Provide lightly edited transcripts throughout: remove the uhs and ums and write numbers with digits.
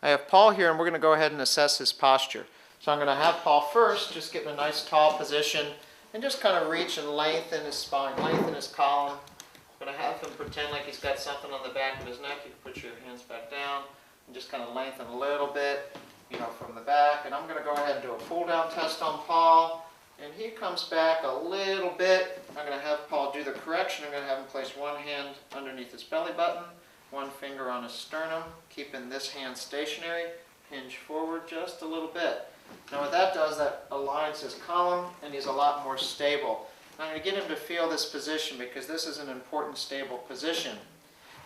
I have Paul here, and we're going to go ahead and assess his posture. So I'm going to have Paul first just get in a nice tall position and just kind of reach and lengthen his spine, lengthen his column. I'm going to have him pretend like he's got something on the back of his neck. You can put your hands back down and just kind of lengthen a little bit, from the back. And I'm going to go ahead and do a pull down test on Paul. And he comes back a little bit. I'm going to have Paul do the correction. I'm going to have him place one hand underneath his belly button, one finger on his sternum, keeping this hand stationary, hinge forward just a little bit. Now what that does, that aligns his column and he's a lot more stable. I'm going to get him to feel this position because this is an important stable position.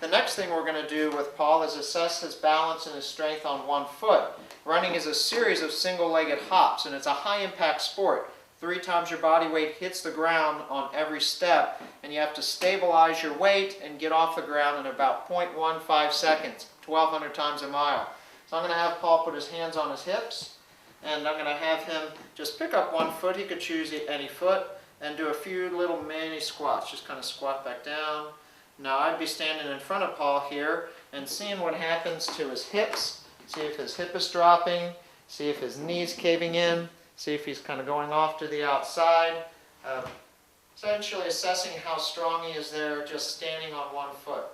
The next thing we're going to do with Paul is assess his balance and his strength on one foot. Running is a series of single-legged hops, and it's a high-impact sport. 3 times your body weight hits the ground on every step, and you have to stabilize your weight and get off the ground in about 0.15 seconds, 1,200 times a mile. So I'm going to have Paul put his hands on his hips, and I'm going to have him just pick up one foot. He could choose any foot, and do a few little mini squats. Just kind of squat back down. Now I'd be standing in front of Paul here and seeing what happens to his hips. See if his hip is dropping, see if his knee's caving in, see if he's kind of going off to the outside. Essentially assessing how strong he is there just standing on one foot.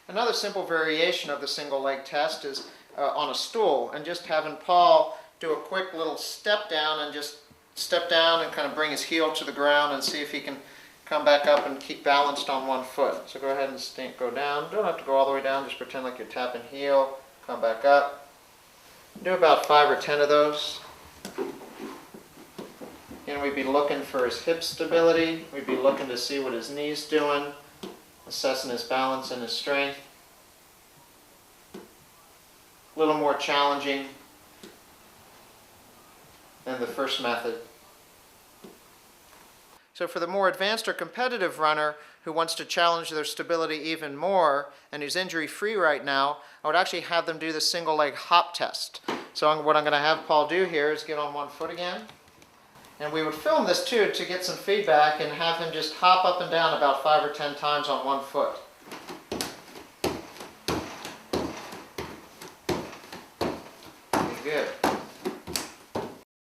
Another simple variation of the single leg test is on a stool, and just having Paul do a quick little step down and just step down and kind of bring his heel to the ground and see if he can come back up and keep balanced on one foot. So go ahead and go down. Don't have to go all the way down, just pretend like you're tapping heel, come back up. Do about 5 or 10 of those. And we'd be looking for his hip stability. We'd be looking to see what his knee's doing, assessing his balance and his strength. A little more challenging than the first method. So for the more advanced or competitive runner who wants to challenge their stability even more and who's injury-free right now, I would actually have them do the single leg hop test. So what I'm going to have Paul do here is get on one foot again. And we would film this too to get some feedback and have him just hop up and down about 5 or 10 times on one foot.